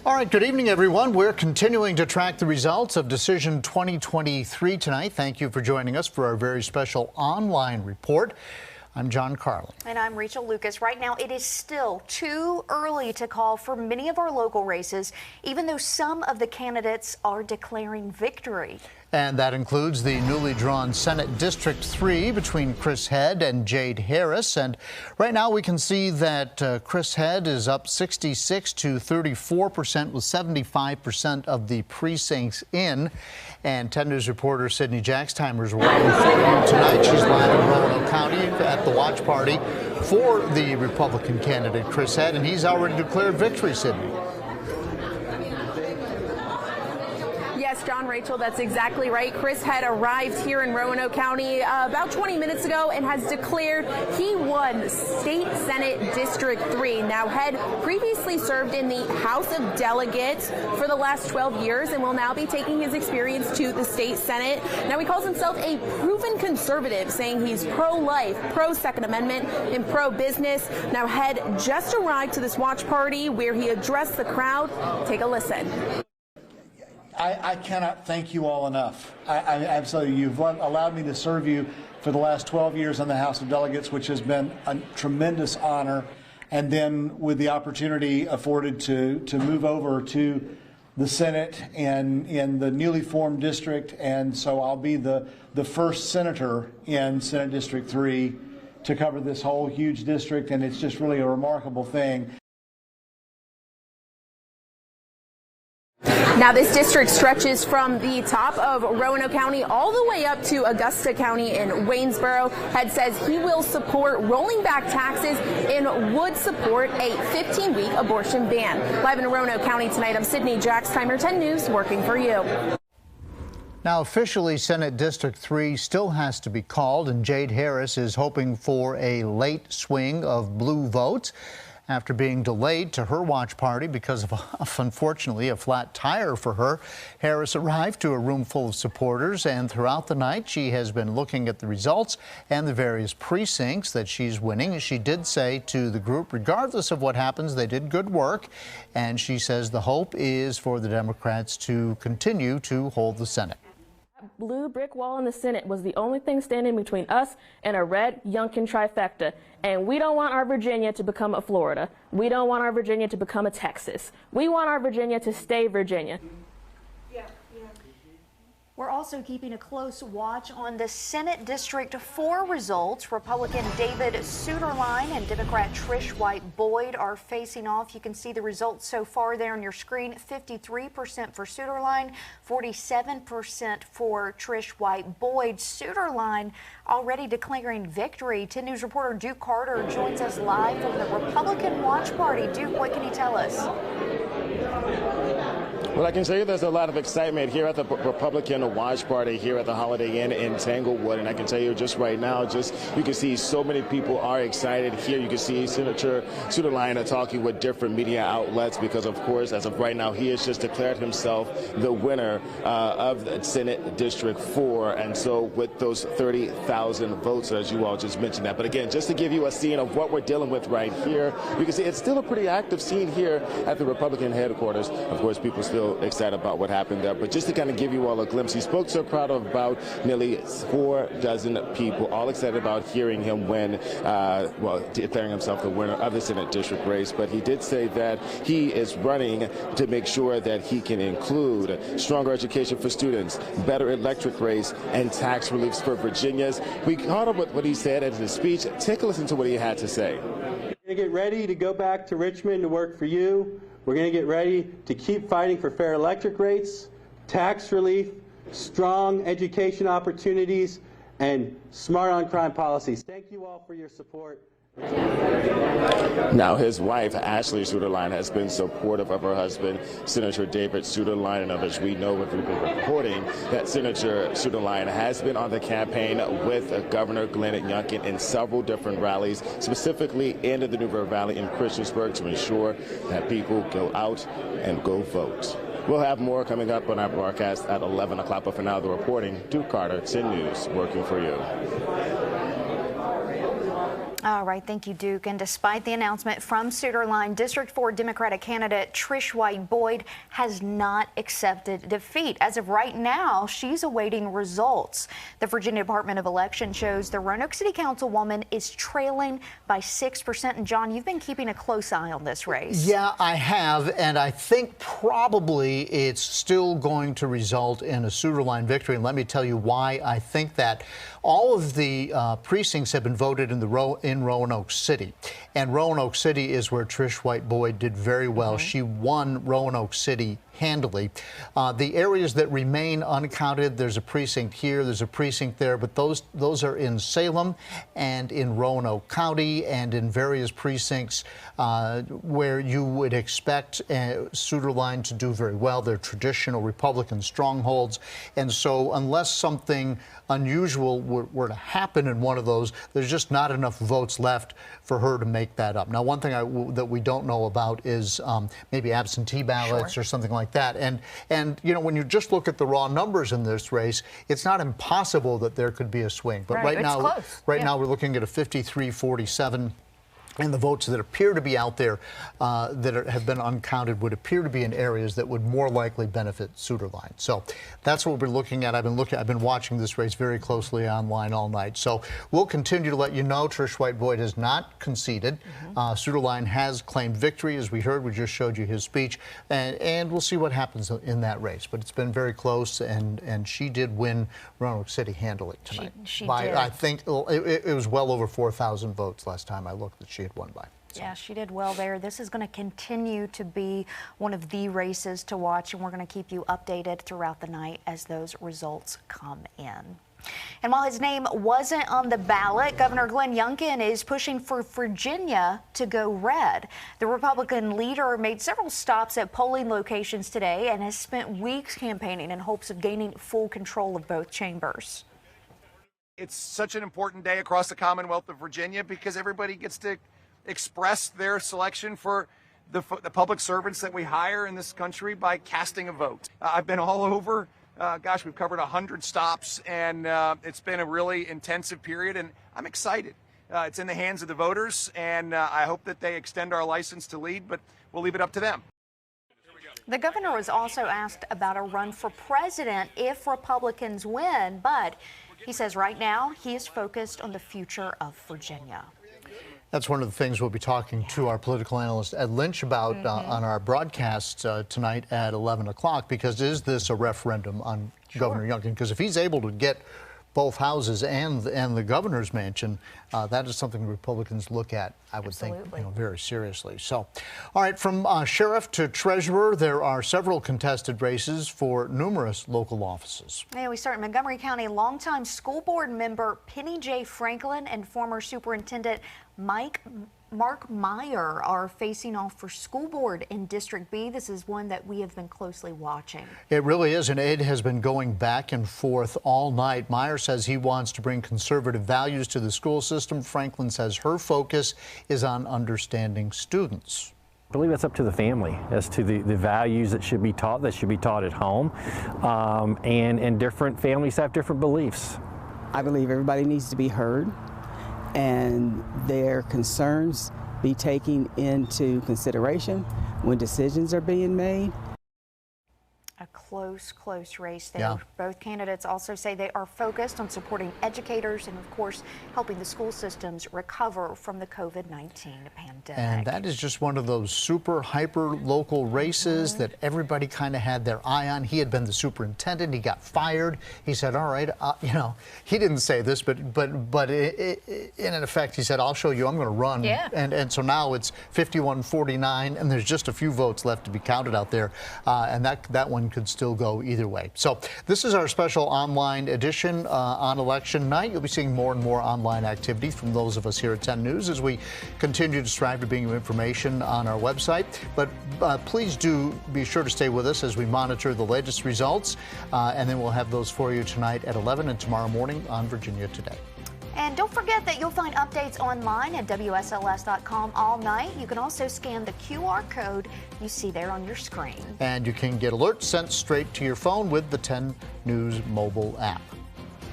All right, good evening, everyone. We're continuing to track the results of Decision 2023 tonight. Thank you for joining us for our very special online report. I'm John Carlin. And I'm Rachel Lucas. Right now, it is still too early to call for many of our local races, even though some of the candidates are declaring victory. And that includes the newly drawn Senate District 3 between Chris Head and Jade Harris. And right now we can see that Chris Head is up 66 to 34% with 75% of the precincts in. And 10 News reporter Sydney Jackstimer is working for you tonight. She's live in Roanoke County at the watch party for the Republican candidate Chris Head, and he's already declared victory, Sydney. Yes, John, Rachel, that's exactly right. Chris Head arrived here in Roanoke County about 20 minutes ago and has declared he won State Senate District 3. Now, Head previously served in the House of Delegates for the last 12 years and will now be taking his experience to the state Senate. Now, he calls himself a proven conservative, saying he's pro-life, pro-Second Amendment, and pro-business. Now, Head just arrived to this watch party where he addressed the crowd. Take a listen. I cannot thank you all enough. Absolutely, you've allowed me to serve you for the last 12 years in the House of Delegates, which has been a tremendous honor, and then with the opportunity afforded to move over to the Senate and in the newly formed district, and so I'll be the first senator in Senate District 3 to cover this whole huge district, and it's just really a remarkable thing. Now, this district stretches from the top of Roanoke County all the way up to Augusta County in Waynesboro. Head says he will support rolling back taxes and would support a 15-week abortion ban. Live in Roanoke County tonight, I'm Sydney Jackstimer, 10 News, working for you. Now, officially, Senate District 3 still has to be called, and Jade Harris is hoping for a late swing of blue votes. After being delayed to her watch party because of, unfortunately, a flat tire for her, Harris arrived to a room full of supporters, and throughout the night she has been looking at the results and the various precincts that she's winning. She did say to the group, regardless of what happens, they did good work, and she says the hope is for the Democrats to continue to hold the Senate. Blue brick wall in the Senate was the only thing standing between us and a red Youngkin trifecta. And we don't want our Virginia to become a Florida. We don't want our Virginia to become a Texas. We want our Virginia to stay Virginia. We're also keeping a close watch on the Senate District 4 results. Republican David Suetterlein and Democrat Trish White Boyd are facing off. You can see the results so far there on your screen. 53% for Suetterlein, 47% for Trish White Boyd. Suetterlein already declaring victory. 10 News reporter Duke Carter joins us live from the Republican Watch Party. Duke, what can you tell us? Well, I can tell you there's a lot of excitement here at the Republican Watch Party here at the Holiday Inn in Tanglewood. And I can tell you just right now, you can see so many people are excited here. You can see Senator Suetterlein talking with different media outlets because, of course, as of right now, he has just declared himself the winner of the Senate District 4. And so with those 30,000 votes, as you all just mentioned that. But again, just to give you a scene of what we're dealing with right here, you can see it's still a pretty active scene here at the Republican headquarters. Of course, people still excited about what happened there, but just to kind of give you all a glimpse, he spoke to a crowd of about nearly 4 dozen people, all excited about hearing him win, declaring himself the winner of the Senate District race. But he did say that he is running to make sure that he can include stronger education for students, better electric rates, and tax reliefs for Virginians. We caught up with what he said in his speech. Take a listen to what he had to say. We're going to get ready to go back to Richmond to work for you. We're going to get ready to keep fighting for fair electric rates, tax relief, strong education opportunities, and smart on crime policies. Thank you all for your support. Now, his wife, Ashley Suetterlein, has been supportive of her husband, Senator David Suetterlein, and as we know, we've been reporting that Senator Suetterlein has been on the campaign with Governor Glenn Youngkin in several different rallies, specifically in the New River Valley in Christiansburg, to ensure that people go out and go vote. We'll have more coming up on our broadcast at 11 o'clock, but for now, the reporting, Duke Carter, 10 News, working for you. All right, thank you, Duke. And despite the announcement from Suitor Line, District 4 Democratic candidate Trish White Boyd has not accepted defeat. As of right now, she's awaiting results. The Virginia Department of Election shows the Roanoke City Councilwoman is trailing by 6%. And John, you've been keeping a close eye on this race. Yeah, I have, and I think probably it's still going to result in a Suitor Line victory. And let me tell you why I think that. All of the precincts have been voted in Roanoke City, and Roanoke City is where Trish White Boyd did very well. She won Roanoke City handily. The areas that remain uncounted, there's a precinct here, there's a precinct there, but those are in Salem and in Roanoke County and in various precincts where you would expect Suitor Line to do very well. They're traditional Republican strongholds, and so unless something unusual were to happen in one of those, there's just not enough votes left for her to make that up. Now, one thing that we don't know about is maybe absentee ballots or something like that. And you know, when you just look at the raw numbers in this race, it's not impossible that there could be a swing. But right now we're looking at a 53-47. And the votes that appear to be out there that have been uncounted would appear to be in areas that would more likely benefit Suitor Line. So that's what we're looking at. I've been watching this race very closely online all night. So we'll continue to let you know. Trish White Boyd has not conceded. Suitor Line has claimed victory, as we heard. We just showed you his speech, and we'll see what happens in that race. But it's been very close, and she did win Roanoke City handily tonight. She by, did. I think it was well over 4,000 votes last time I looked that she had won by. So. Yeah, she did well there. This is going to continue to be one of the races to watch, and we're going to keep you updated throughout the night as those results come in. And while his name wasn't on the ballot, Governor Glenn Youngkin is pushing for Virginia to go red. The Republican leader made several stops at polling locations today and has spent weeks campaigning in hopes of gaining full control of both chambers. It's such an important day across the Commonwealth of Virginia because everybody gets to express their selection for the public servants that we hire in this country by casting a vote. I've been all over. Gosh, we've covered 100 stops, and it's been a really intensive period, and I'm excited. It's in the hands of the voters, and I hope that they extend our license to lead, but we'll leave it up to them. The governor was also asked about a run for president if Republicans win, but he says right now he is focused on the future of Virginia. That's one of the things we'll be talking to our political analyst Ed Lynch about on our broadcast tonight at 11 o'clock, because is this a referendum on Governor Youngkin? Because if he's able to get both houses and the governor's mansion, that is something Republicans look at, I would think, very seriously. So, all right, from sheriff to treasurer, there are several contested races for numerous local offices. Yeah, we start in Montgomery County. Longtime school board member Penny J. Franklin and former superintendent Mark Meyer are facing off for school board in District B. This is one that we have been closely watching. It really is, and it has been going back and forth all night. Meyer says he wants to bring conservative values to the school system. Franklin says her focus is on understanding students. I believe that's up to the family as to the values that should be taught at home, and different families have different beliefs. I believe everybody needs to be heard and their concerns be taken into consideration when decisions are being made. A close race there. Both candidates also say they are focused on supporting educators and, of course, helping the school systems recover from the COVID-19 pandemic. And that is just one of those super hyper local races that everybody kind of had their eye on. He had been the superintendent. He got fired. He said, all right, you know, he didn't say this, but in effect, he said, I'll show you, I'm going to run. Yeah. And so now it's 51-49, and there's just a few votes left to be counted out there. And that one could still go either way. So this is our special online edition on election night. You'll be seeing more and more online activity from those of us here at 10 News as we continue to strive to bring you information on our website. But please do be sure to stay with us as we monitor the latest results. And then we'll have those for you tonight at 11 and tomorrow morning on Virginia Today. And don't forget that you'll find updates online at WSLS.com all night. You can also scan the QR code you see there on your screen. And you can get alerts sent straight to your phone with the 10 News mobile app.